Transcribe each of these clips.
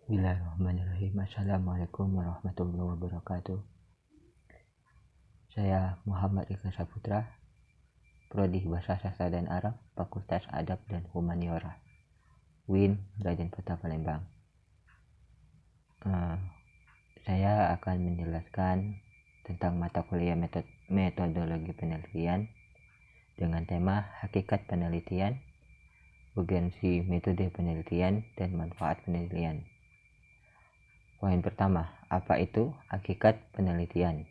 Bismillahirrahmanirrahim. Assalamualaikum warahmatullahi wabarakatuh. Saya Muhammad Ikhlas Saputra, Prodi Bahasa Sastra dan Arab, Fakultas Adab dan Humaniora, UIN Raden Kota Palembang. Saya akan menjelaskan tentang mata kuliah metodologi penelitian dengan tema hakikat penelitian, urgensi metode penelitian, dan manfaat penelitian. Poin pertama, apa itu hakikat penelitian?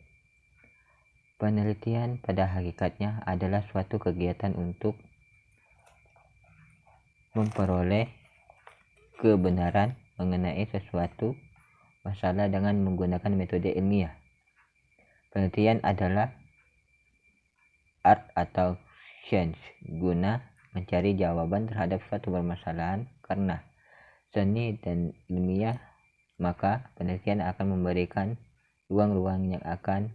Penelitian pada hakikatnya adalah suatu kegiatan untuk memperoleh kebenaran mengenai sesuatu masalah dengan menggunakan metode ilmiah. Penelitian adalah art atau science guna mencari jawaban terhadap suatu permasalahan. Karena seni dan ilmiah, maka penelitian akan memberikan ruang-ruang yang akan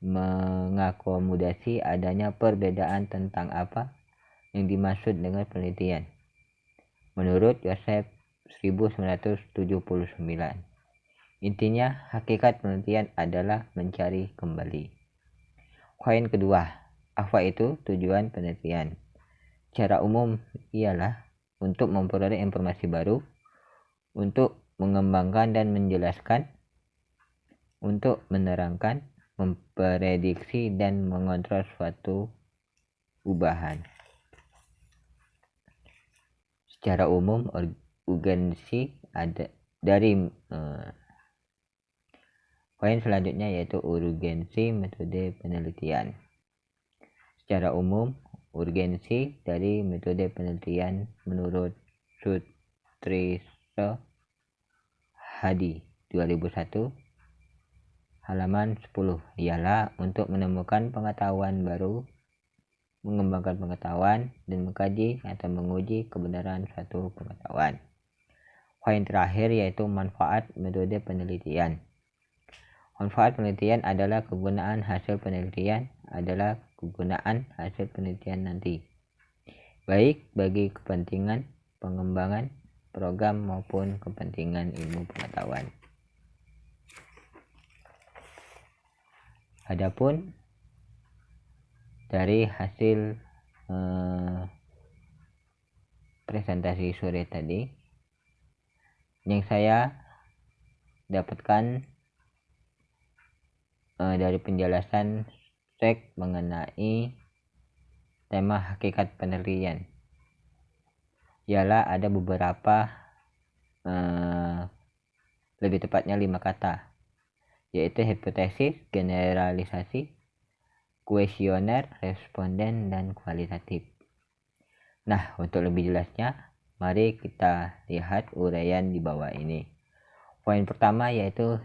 mengakomodasi adanya perbedaan tentang apa yang dimaksud dengan penelitian. Menurut Joseph 1979, intinya hakikat penelitian adalah mencari kembali. Poin kedua, apa itu tujuan penelitian? Secara umum ialah untuk memperoleh informasi baru, untuk mengembangkan dan menjelaskan, untuk menerangkan, memprediksi, dan mengontrol suatu perubahan. Secara umum, urgensi ada dari poin selanjutnya yaitu urgensi metode penelitian. Secara umum, urgensi dari metode penelitian menurut Sutrisno Hadi 2001 halaman 10 ialah untuk menemukan pengetahuan baru, mengembangkan pengetahuan, dan mengkaji atau menguji kebenaran suatu pengetahuan. Poin terakhir yaitu manfaat metode penelitian. Manfaat penelitian adalah kegunaan hasil penelitian nanti, baik bagi kepentingan pengembangan program maupun kepentingan ilmu pengetahuan. Adapun dari hasil presentasi sore tadi yang saya dapatkan dari penjelasan seks mengenai tema hakikat penelitian ialah ada beberapa lebih tepatnya 5 kata, yaitu hipotesis, generalisasi, kuesioner, responden, dan kualitatif. Nah, untuk lebih jelasnya, mari kita lihat uraian di bawah ini. Poin pertama yaitu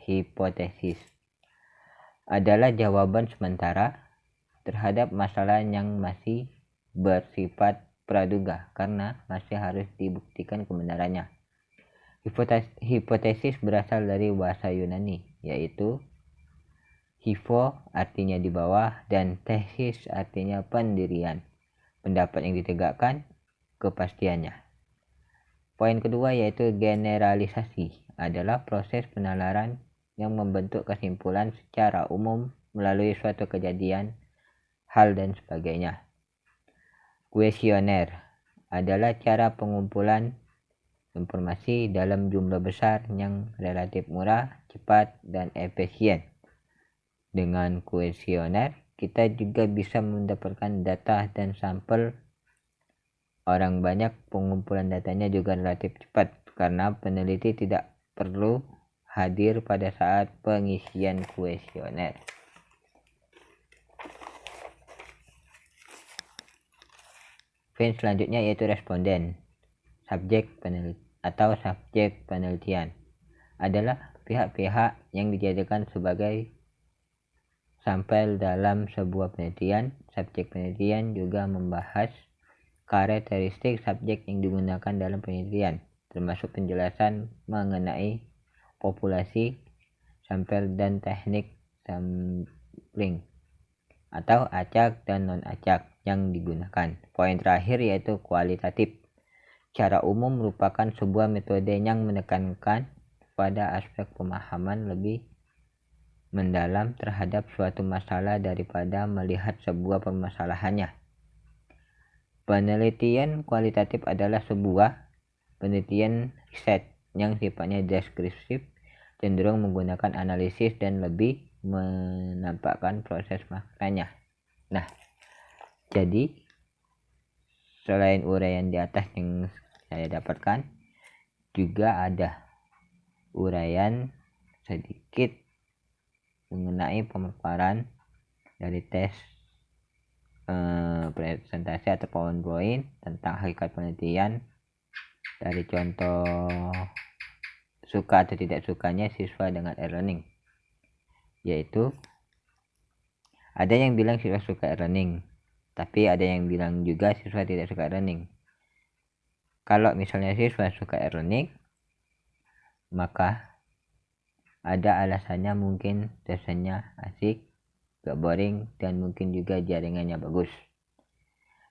hipotesis adalah jawaban sementara terhadap masalah yang masih bersifat praduga karena masih harus dibuktikan kebenarannya. Hipotesis berasal dari bahasa Yunani, yaitu hypo artinya di bawah dan tesis artinya pendirian, pendapat yang ditegakkan, kepastiannya. Poin kedua yaitu generalisasi adalah proses penalaran yang membentuk kesimpulan secara umum melalui suatu kejadian, hal, dan sebagainya. Kuesioner adalah cara pengumpulan informasi dalam jumlah besar yang relatif murah, cepat, dan efisien. Dengan kuesioner, kita juga bisa mendapatkan data dan sampel orang banyak. Pengumpulan datanya juga relatif cepat karena peneliti tidak perlu hadir pada saat pengisian kuesioner. Poin selanjutnya yaitu responden. Subjek penelitian adalah pihak-pihak yang dijadikan sebagai sampel dalam sebuah penelitian. Subjek penelitian juga membahas karakteristik subjek yang digunakan dalam penelitian, termasuk penjelasan mengenai populasi, sampel, dan teknik sampling atau acak dan non-acak yang digunakan. Poin terakhir yaitu kualitatif. secara umum merupakan sebuah metode yang menekankan pada aspek pemahaman lebih mendalam terhadap suatu masalah daripada melihat sebuah permasalahannya. Penelitian kualitatif adalah sebuah penelitian riset yang sifatnya deskriptif, cenderung menggunakan analisis dan lebih menampakkan proses maknanya. Nah, jadi selain uraian di atas yang saya dapatkan, juga ada uraian sedikit mengenai pemaparan dari tes presentasi atau PowerPoint tentang hakikat penelitian dari contoh suka atau tidak sukanya siswa dengan e-learning, yaitu ada yang bilang siswa suka e-learning, tapi ada yang bilang juga siswa tidak suka e-learning. Kalau misalnya siswa suka e-learning, maka ada alasannya, mungin dosennya asik, gak boring, dan mungkin juga jaringannya bagus.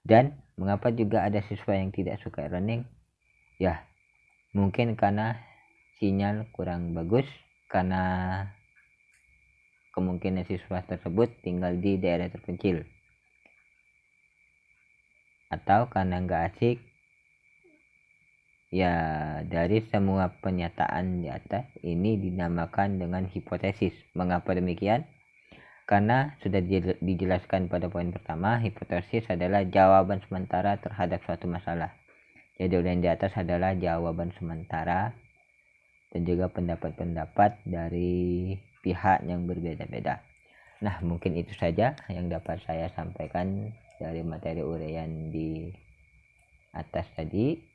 Dan mengapa juga ada siswa yang tidak suka e-learning? Ya, mungkin karena sinyal kurang bagus, karena kemungkinan siswa tersebut tinggal di daerah terpencil, atau karena gak asik. Ya, dari semua pernyataan di atas ini dinamakan dengan hipotesis. Mengapa demikian? Karena sudah dijelaskan pada poin pertama, hipotesis adalah jawaban sementara terhadap suatu masalah. Jadi yang di atas adalah jawaban sementara dan juga pendapat-pendapat dari pihak yang berbeda-beda. Nah, mungkin itu saja yang dapat saya sampaikan dari materi uraian di atas tadi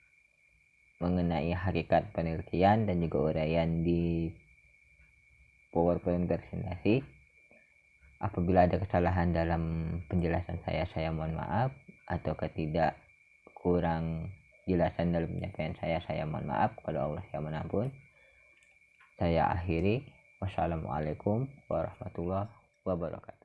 mengenai hakikat penelitian dan juga uraian di PowerPoint presentasi. Apabila ada kesalahan dalam penjelasan saya mohon maaf, atau tidak kurang jelasan dalam penyampaian saya mohon maaf. Kalau Allah yang mengampun. Saya akhiri. Wassalamualaikum warahmatullahi wabarakatuh.